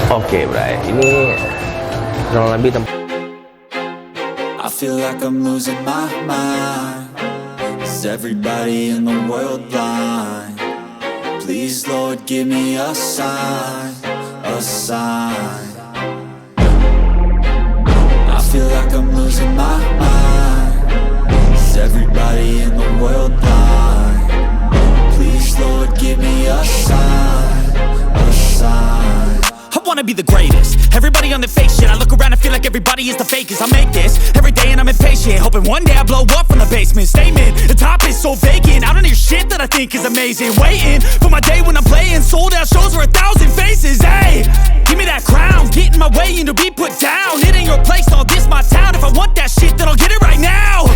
Oke, Bray. Ini kurang lebih I feel like I'm losing my mind. Is everybody in the world blind? Please, Lord, give me a sign, a sign. I feel like I'm losing my mind. Is everybody in the world blind? Please, Lord, give me a sign, a sign. I wanna be the greatest. Everybody on the fake shit. I look around and feel like everybody is the fakest. I make this every day and I'm impatient, hoping one day I blow up from the basement. Statement, the top is so vacant. I don't hear shit that I think is amazing. Waiting for my day when I'm playing sold out shows for 1,000 faces. Hey, give me that crown, get in my way and to be put down. It ain't your place, all this my town. If I want that shit, then I'll get it right now.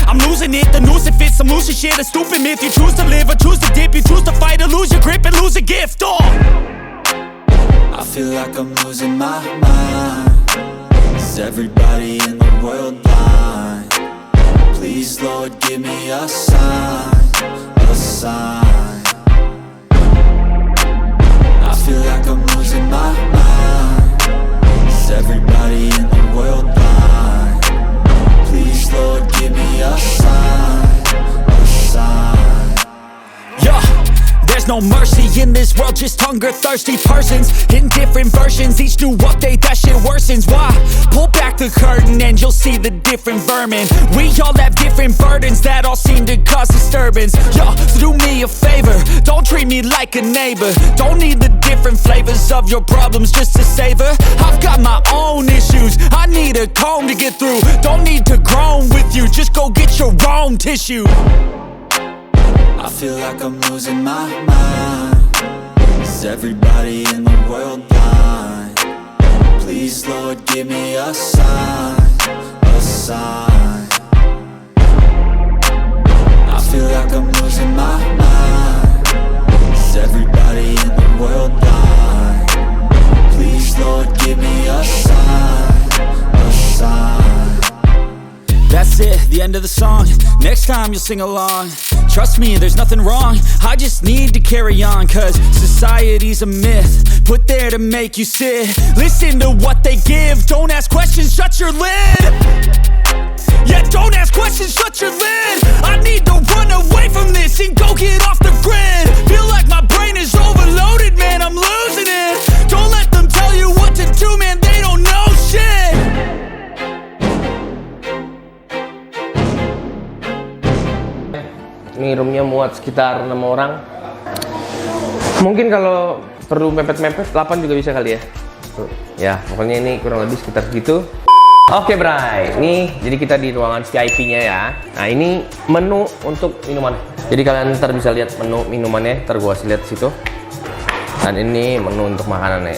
I'm losing it, the noose it fits. I'm losing shit, a stupid myth. You choose to live or choose to dip. You choose to fight or lose your grip and lose a gift. Oh, I feel like I'm losing my mind. Is everybody in the world blind? Please, Lord, give me a sign, a sign. I feel like I'm losing my mind. Is everybody in the world blind? Please, Lord, give me a sign, a sign. yeah. There's no mercy in this world, just hunger-thirsty persons in different versions. Each new update, that shit worsens. Why? Pull back the curtain and you'll see the different vermin. We all have different burdens that all seem to cause disturbance. Yo, so do me a favor, don't treat me like a neighbor. Don't need the different flavors of your problems just to savor. I've got my own issues, I need a comb to get through. Don't need to groan with you, just go get your own tissue. I feel like I'm losing my mind. Is everybody in the world blind? Please, Lord, give me a sign, a sign. I feel like I'm losing my mind. Is everybody in the world blind? Please, Lord, give me a sign, a sign. That's it, the end of the song. Next time you'll sing along. Trust me, there's nothing wrong. I just need to carry on, cause society's a myth put there to make you sit. Listen to what they give. Don't ask questions, shut your lid. Yeah, don't ask questions, shut your lid. I need to run away from this and go get off the grid. Feel like my brain is overloaded, man, I'm losing it. Don't let them tell you what to do, man, they don't know shit. Ini roomnya muat sekitar 6 orang. Mungkin kalau perlu mepet-mepet 8 juga bisa kali ya. Ya, pokoknya ini kurang lebih sekitar segitu. Oke, Bray. Ini jadi kita di ruangan VIP-nya ya. Nah, ini menu untuk minuman. Jadi kalian ntar bisa lihat menu minumannya, ntar gua kasih lihat situ. Dan ini menu untuk makanannya.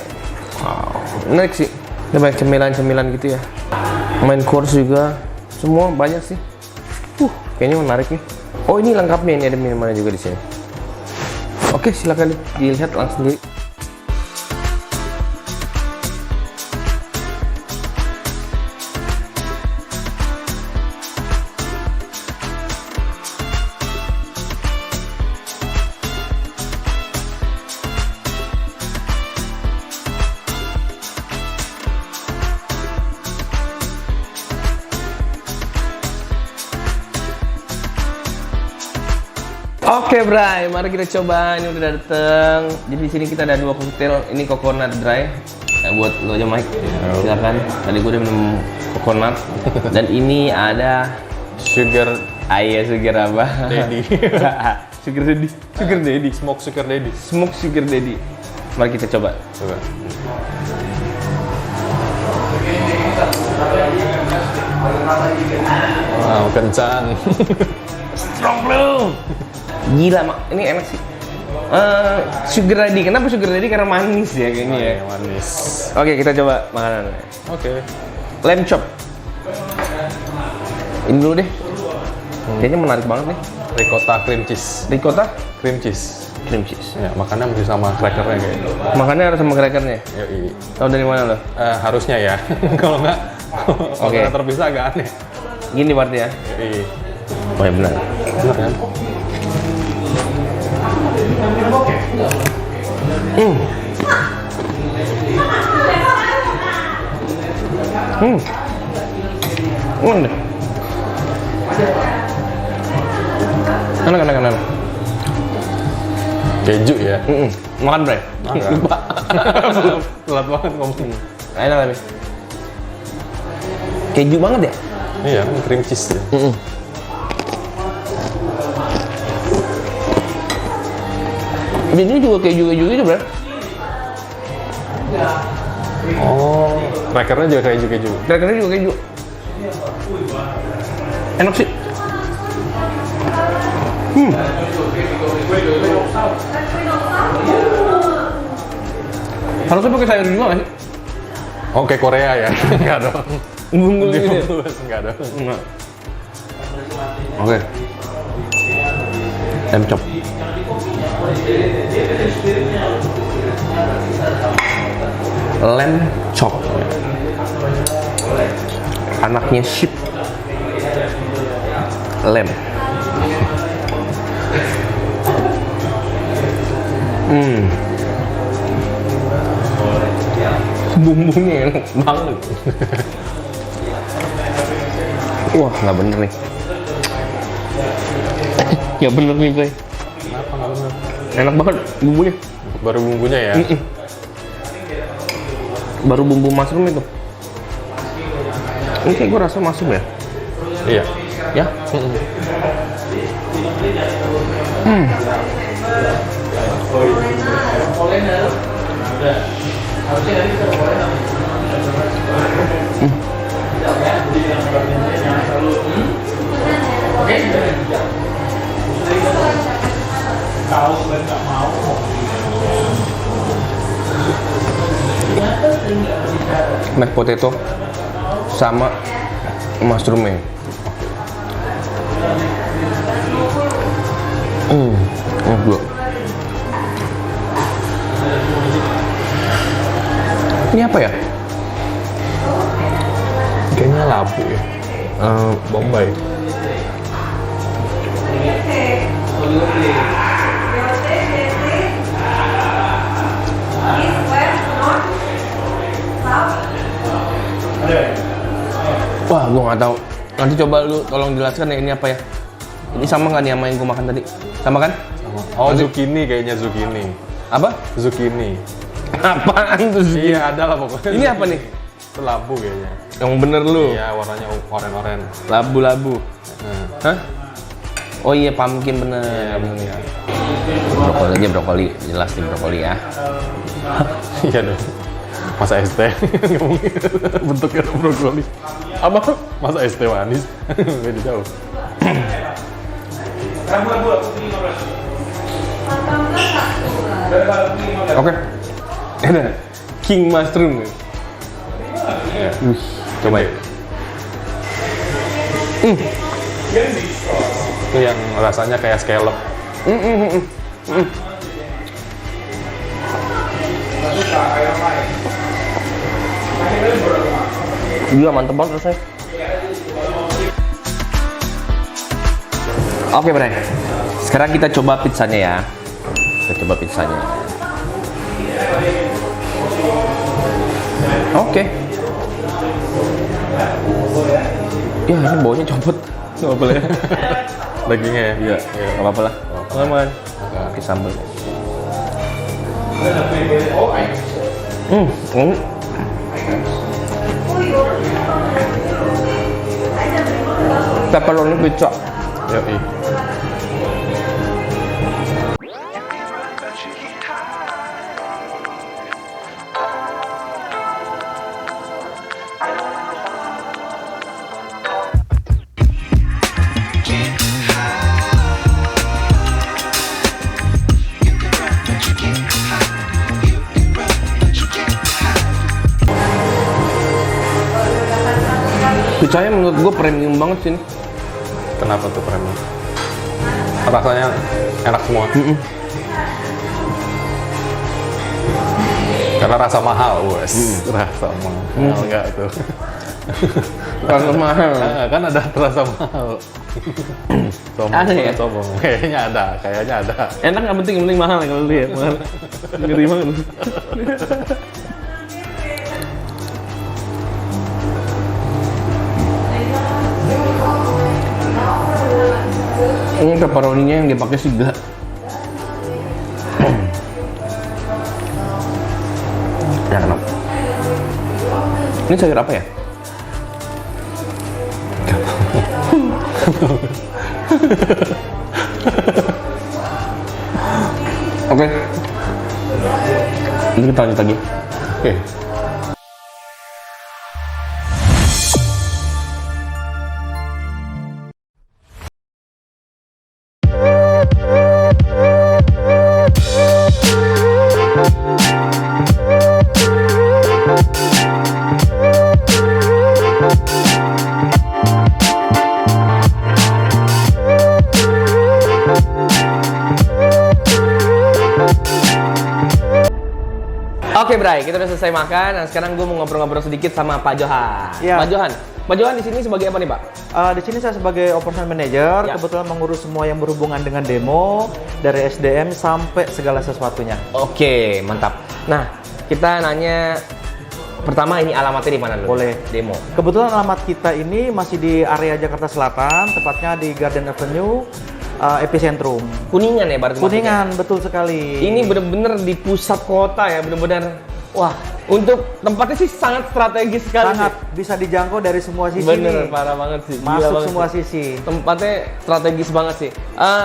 Wow, menarik sih. Ini banyak cemilan-cemilan gitu ya. Main course juga. Semua banyak sih. Kayaknya menarik nih. Oh, ini lengkapnya, ini ada minumannya juga di sini. Oke, silakan dilihat langsung sendiri. Oke, Bray, mari kita coba. Ini udah dateng. Jadi di sini kita ada 2 koktail. Ini coconut dry. Buat lo aja, Mike. Silakan. Tadi gue udah minum coconut. Dan ini ada sugar. Sugar apa? Daddy. Sugar daddy. Sugar daddy. Smoke sugar daddy. Smoke sugar daddy. Mari kita coba. Coba. Wow, kencang. Strong bro. Gila, Mak. Ini enak sih. Sugar daddy. Kenapa sugar daddy? Karena manis ya kayaknya ya. Manis. Oke, kita coba makanannya. Oke. Lamb chop. Ini dulu deh. Kayaknya menarik banget nih. Ricotta cream cheese. Ricotta Cream cheese. cream cheese. Ya, makannya mesti sama crackernya kayaknya. Makannya harus sama crackernya. Yoi. Tahu dari mana lo? Harusnya ya. Kalau nggak, Oke. kalau terpisah agak aneh. Gini berarti ya. Yoi. Oh ya benar. Bener kan? Enak deh. Enak. Keju ya. Makan bre. Makan. Lupa. Telat banget ngomong. Enak tapi. Keju banget ya? Iya, cream cheese ya. Ini juga keju gitu bre. Oh, crackernya juga kayak keju. Kira-kira juga keju. Enak sih. Harusnya pakai sayur juga nggak sih? Oh, kayak Korea ya? Enggak dong. Bumbu gitu ya? Enggak dong. Enggak. Oke. Lamb chop. Lamb chop. Anaknya sheep. Lamb. Bumbunya enak banget. Wah, nggak bener nih. Nggak bener nih, Bray. Kenapa nggak bener? Enak banget bumbunya. Baru bumbunya ya? Baru bumbu mushroom itu. Ini kayak gue rasa mushroom ya? Iya. Ya? Mashed potato sama mushroomnya. Enak dulu. Ini apa ya? Kayaknya labu ya. Bombay. Wah, gue nggak tahu. Nanti coba lu tolong jelaskan ya ini apa ya? Ini sama nggak nih sama yang gue makan tadi? Sama kan? Oh, zucchini kayaknya zucchini. Apa? Zucchini. Apaan tuh sih? Iya, ada lah pokoknya. Ini apa nih? Itu labu kayaknya. Yang bener lu? Iya, warnanya oren-oren. Labu-labu. Nah. Hah? Oh iya, pumpkin bener. Iya, bener ya. Brokoli aja, brokoli. Jelas nih brokoli ya. Iya dong. Masa ST ngomongin bentuknya brokoli. Apa? Masa ST manis? Beda jauh. Oke. Enak. King mushroom. Iya. Coba ya. Itu yang rasanya kayak scallop. Gila, mantep banget rasanya. Oke, Bre. Sekarang kita coba pizzanya ya. Kita coba pizzanya. Oke. Ya, ini baunya copot. Nggak apa-apa ya. Dagingnya ya? Iya, nggak apa-apa lah. Makan. Oke, sambal. Pepperoni pizza. Yoi. Pizzanya menurut gue premium banget sih ini. Kenapa tuh premium? Rasanya enak semua. Karena rasa mahal, wes. Rasa mahal enggak tuh? Rasa mahal. Kan ada rasa mahal. Sombong, Ada ya? sombong. Kayaknya ada. Enak nggak penting, yang penting mahal ya kalau lu ya. Mahal. Ngeri banget. Ini pepperoni-nya yang dipakai siga. Ya kenapa? Ini sayur apa ya? Oke. Ini kita lanjut lagi. Oke. Oke, Bray, kita udah selesai makan. Nah, sekarang gue mau ngobrol-ngobrol sedikit sama Pak Johan. Iya. Pak Johan di sini sebagai apa nih, Pak? Di sini saya sebagai operational manager, Ya. kebetulan mengurus semua yang berhubungan dengan demo, dari SDM sampai segala sesuatunya. Oke, mantap. Nah, kita nanya pertama ini alamatnya di mana dulu? Boleh. Demo. Kebetulan alamat kita ini masih di area Jakarta Selatan, tepatnya di Garden Avenue, Epicentrum. Kuningan ya, berarti Kuningan, betul sekali. maksudnya? Ini bener-bener di pusat kota ya, bener-bener. Wah, untuk tempatnya sih sangat strategis sekali. sangat sih. bisa dijangkau dari semua sisi Bener, nih. parah banget sih. Gila Masuk banget semua sih. sisi. Tempatnya strategis banget sih.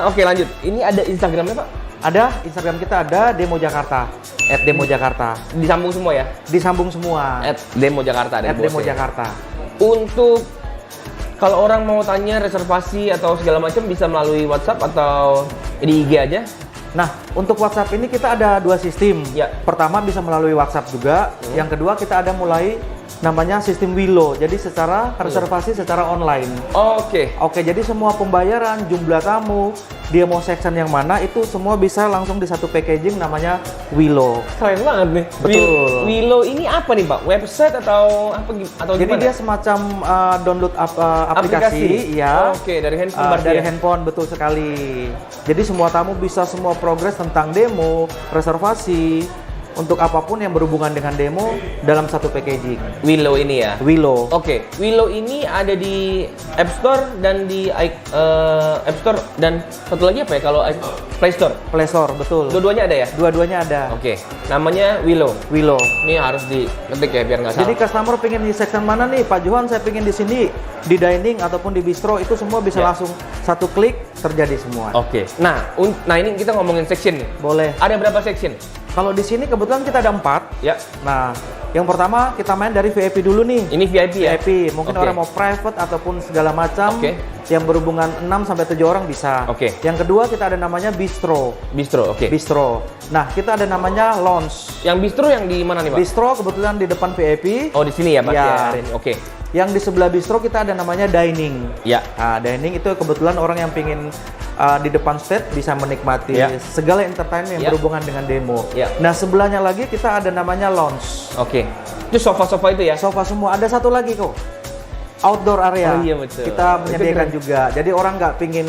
Oke, lanjut. Ini ada Instagramnya, Pak? Ada Instagram kita ada Demo Jakarta, @demojakarta. Disambung semua ya? Disambung semua. @Demo Jakarta ada @Demo bosnya. Jakarta. Untuk kalau orang mau tanya reservasi atau segala macam bisa melalui WhatsApp atau di IG aja. Nah, untuk WhatsApp ini kita ada dua sistem. Ya. Pertama bisa melalui WhatsApp juga. Yang kedua kita ada mulai namanya sistem Willow. Jadi secara reservasi secara online. Oke. Oke, jadi semua pembayaran, jumlah tamu, dia mau section yang mana itu semua bisa langsung di satu packaging namanya Willow. Keren banget nih. Betul. Willow ini apa nih, Pak? Website atau apa atau Jadi gimana? dia semacam download aplikasi, ya. Oke, dari handphone berarti dari ya? handphone, betul sekali. Jadi semua tamu bisa semua progres tentang demo, reservasi, untuk apapun yang berhubungan dengan demo dalam satu packaging. Willow ini ya. Willow. Oke, Willow ini ada di App Store dan di App Store dan satu lagi apa ya kalau Play Store? Play Store, betul. Dua-duanya ada ya? Dua-duanya ada. Oke, namanya Willow. Willow. Ini harus diketik ya biar nggak salah. Jadi customer pengen di section mana nih, Pak Johan? Saya pengen di sini, di dining ataupun di bistro, itu semua bisa Ya. langsung satu klik terjadi semua. Oke. Nah, nah ini kita ngomongin section nih. Boleh. Ada berapa section? Kalau di sini kebetulan kita ada 4. Ya. Nah, yang pertama kita main dari VIP dulu nih. Ini VIP ya? VIP, mungkin Oke. orang mau private ataupun segala macam. Oke. Yang berhubungan 6 sampai 7 orang bisa. Oke. Yang kedua kita ada namanya bistro. Bistro, oke. Bistro. Nah, kita ada namanya lounge. Yang bistro yang di mana nih, Pak? Bistro kebetulan di depan VIP. Oh, di sini ya, Pak? Ya. Hari ini. Oke. Yang di sebelah bistro kita ada namanya dining. Ya. Nah, dining itu kebetulan orang yang pingin di depan stage bisa menikmati Ya. segala entertainment yang Ya. berhubungan dengan demo. Ya. Nah, sebelahnya lagi kita ada namanya lounge. Oke. Itu sofa-sofa itu ya? Sofa semua. Ada satu lagi kok. Outdoor area. Oh iya, betul. Kita Itu menyediakan keren. juga. Jadi orang nggak pingin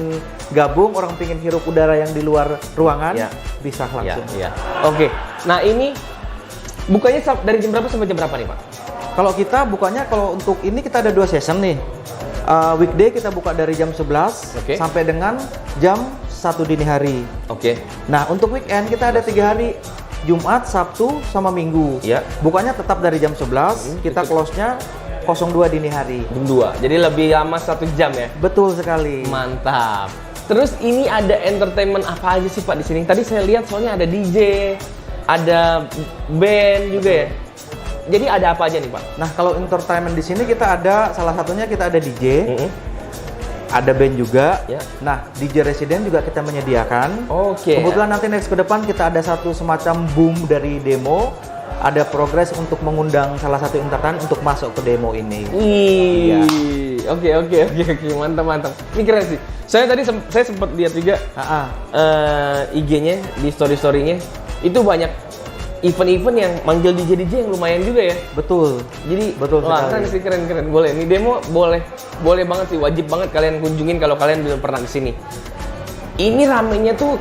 gabung, orang pingin hirup udara yang di luar ruangan, Ya. bisa Iya, langsung. iya. Oke. Nah, ini bukanya dari jam berapa sampai jam berapa nih, Pak? Kalau kita bukanya, kalau untuk ini kita ada 2 session nih. Weekday kita buka dari jam 11 Oke. sampai dengan jam 1 dini hari. Oke. Nah, untuk weekend kita ada 3 hari. Jumat, Sabtu, sama Minggu. Ya. Bukanya tetap dari jam 11, kita close-nya 02 dini hari. Jam 2. Jadi lebih lama 1 jam ya? Betul sekali. Mantap. Terus ini ada entertainment apa aja sih, Pak, di sini? Tadi saya lihat soalnya ada DJ, ada band juga ya. Jadi ada apa aja nih, Pak? Nah, kalau entertainment di sini kita ada, salah satunya kita ada DJ, ada band juga. Ya. Nah, DJ resident juga kita menyediakan. Oke. Kebetulan nanti next ke depan kita ada satu semacam boom dari demo. Ada progres untuk mengundang salah satu entertainment untuk masuk ke demo ini. Wih. Iya. Oke, mantap. Ini keren sih. Saya tadi saya sempat lihat juga IG-nya di story-storynya itu banyak event-event yang manggil DJ yang lumayan juga ya. Betul. Jadi Betul wah, sekali. keren sih, keren. Boleh. Ini demo boleh banget sih, wajib banget kalian kunjungin kalau kalian belum pernah kesini. Ini ramenya tuh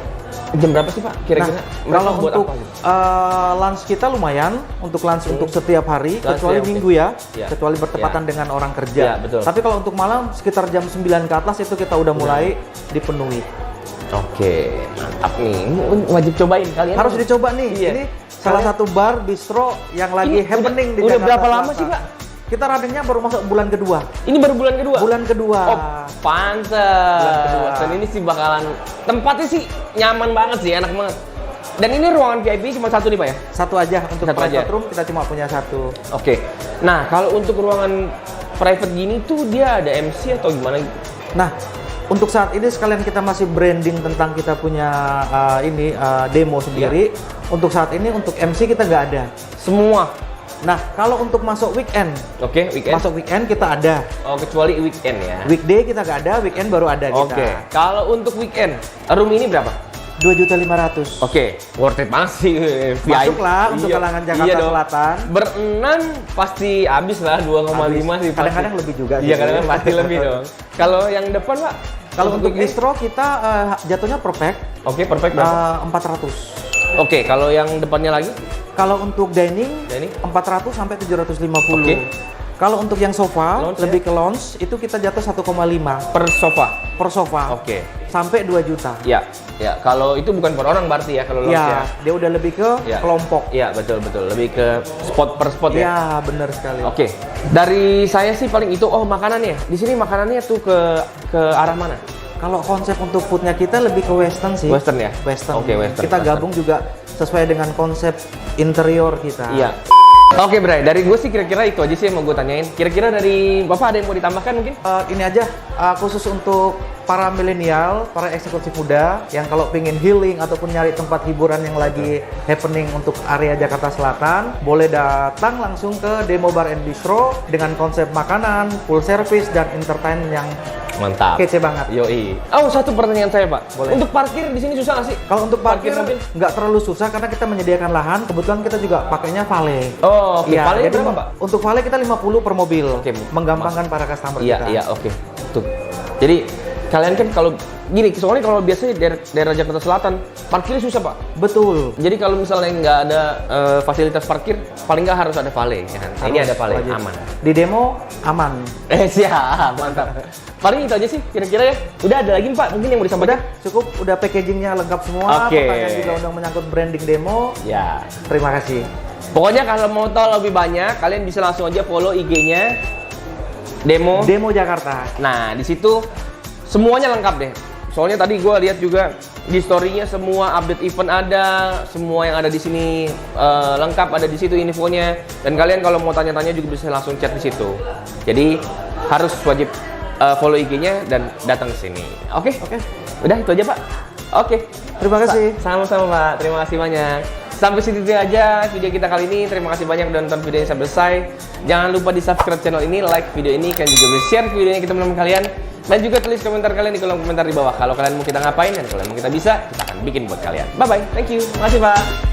Jam berapa sih Pak? Kira-kira Nah, kalau untuk lunch kita lumayan untuk lunch untuk setiap hari, Lunch kecuali ya, oke. minggu ya, Ya. kecuali bertepatan Ya. dengan orang kerja. Ya, betul. Tapi kalau untuk malam sekitar jam 9 ke atas itu kita udah mulai dipenuhi. Oke, mantap nih. Ini wajib cobain kalian. Harus dicoba nih. Iya. Ini salah satu bar bistro yang lagi Ini happening di udah Jakarta berapa lama Selatan. sih, Pak? Kita runningnya baru masuk bulan kedua. Ini baru bulan kedua? Bulan kedua. Oh, pantes. Bulan kedua. Dan ini sih bakalan tempatnya sih nyaman banget sih, enak banget. Dan ini ruangan VIP cuma satu nih Pak ya? Satu aja untuk Satu private aja. room kita cuma punya satu. Oke. Nah, kalau untuk ruangan private gini tuh dia ada MC atau gimana? Nah, untuk saat ini sekalian kita masih branding tentang kita punya demo sendiri. Untuk saat ini untuk MC kita nggak ada. Semua. Nah, kalau untuk masuk weekend, Oke, weekend. masuk weekend kita ada. Oh, kecuali weekend ya. Weekday kita nggak ada, weekend baru ada kita. Oke. Kalau untuk weekend, room ini berapa? 2.500.000. Oke, worth it banget sih. Masuklah untuk Iya. kalangan Jakarta Iya dong. Selatan. Berenam pasti habis lah 2,5 sih. pasti. Kadang-kadang lebih juga sih. Iya, kadang-kadang pasti lebih dong. Kalau yang depan Pak? Kalau untuk weekend? distro kita jatuhnya per pack Oke, perfect berapa? 400. Oke, kalau yang depannya lagi? Kalau untuk dining, Dining? 400 sampai 750. Oke. Kalau untuk yang sofa, Lounge lebih ke lounge, itu kita jatuh 1,5 Per sofa. per sofa. Oke. Sampai 2 juta. Ya, ya. Kalau itu bukan per orang berarti ya kalau lounge ya. Ya, dia udah lebih ke Ya. kelompok. Iya, betul betul. Lebih ke spot per spot ya. Ya, benar sekali. Oke. Dari saya sih paling itu makanannya. Di sini makanannya tuh ke arah mana? Kalau konsep untuk foodnya kita lebih ke western sih. Western ya? Western. Oke, western, Kita western. gabung juga sesuai dengan konsep interior kita. Iya. Oke, Bray. Dari gue sih kira-kira itu aja sih yang mau gue tanyain. Kira-kira dari Bapak ada yang mau ditambahkan mungkin? Ini aja khusus untuk para milenial, para eksekutif muda yang kalau pengen healing ataupun nyari tempat hiburan yang lagi happening untuk area Jakarta Selatan, boleh datang langsung ke Demo Bar and Bistro dengan konsep makanan, full service dan entertainment yang Mantap. kece banget. Yoi. Oh, satu pertanyaan saya, Pak. Boleh. Untuk parkir di sini susah nggak sih? Kalau untuk parkir mobil? nggak terlalu susah karena kita menyediakan lahan. Kebetulan kita juga pakainya valet. Oh, oke. Iya, Valet jadi berapa, Pak? Untuk valet kita 50 per mobil. Oke, menggampangkan para customer Iya, kita. iya, oke. Tuh. Jadi kalian kan kalau gini, soalnya kalau biasanya daerah Jakarta Selatan parkirnya susah Pak. Betul. Jadi kalau misalnya nggak ada fasilitas parkir, paling nggak harus ada valet. Ya kan? Nah, ini ada valet, Wajib. aman. Di demo aman. Siap, mantap. Paling itu aja sih kira-kira ya. Udah ada lagi Pak, mungkin yang mau disampaikan? Cukup, udah packagingnya lengkap semua. Oke. Pertanyaan juga udah menyangkut branding demo. Ya. Terima kasih. Pokoknya kalau mau tahu lebih banyak, kalian bisa langsung aja follow IG-nya Demo. Demo Jakarta. Nah, di situ semuanya lengkap deh. Soalnya tadi gue lihat juga di story-nya semua update event ada, semua yang ada di sini lengkap ada di situ infonya. Dan kalian kalau mau tanya-tanya juga bisa langsung chat di situ. Jadi harus wajib follow IG-nya dan datang ke sini. Oke? Oke. Udah itu aja Pak. Oke. Terima kasih. Sama-sama Pak. Terima kasih banyak. Sampai situ aja video kita kali ini. Terima kasih banyak udah nonton videonya sampai selesai. Jangan lupa di subscribe channel ini, like video ini, kalian juga bisa share videonya ke teman-teman kalian. Dan juga tulis komentar kalian di kolom komentar di bawah. Kalau kalian mau kita ngapain dan kalau mau kita bisa, kita akan bikin buat kalian. Bye-bye. Thank you. Makasih Pak.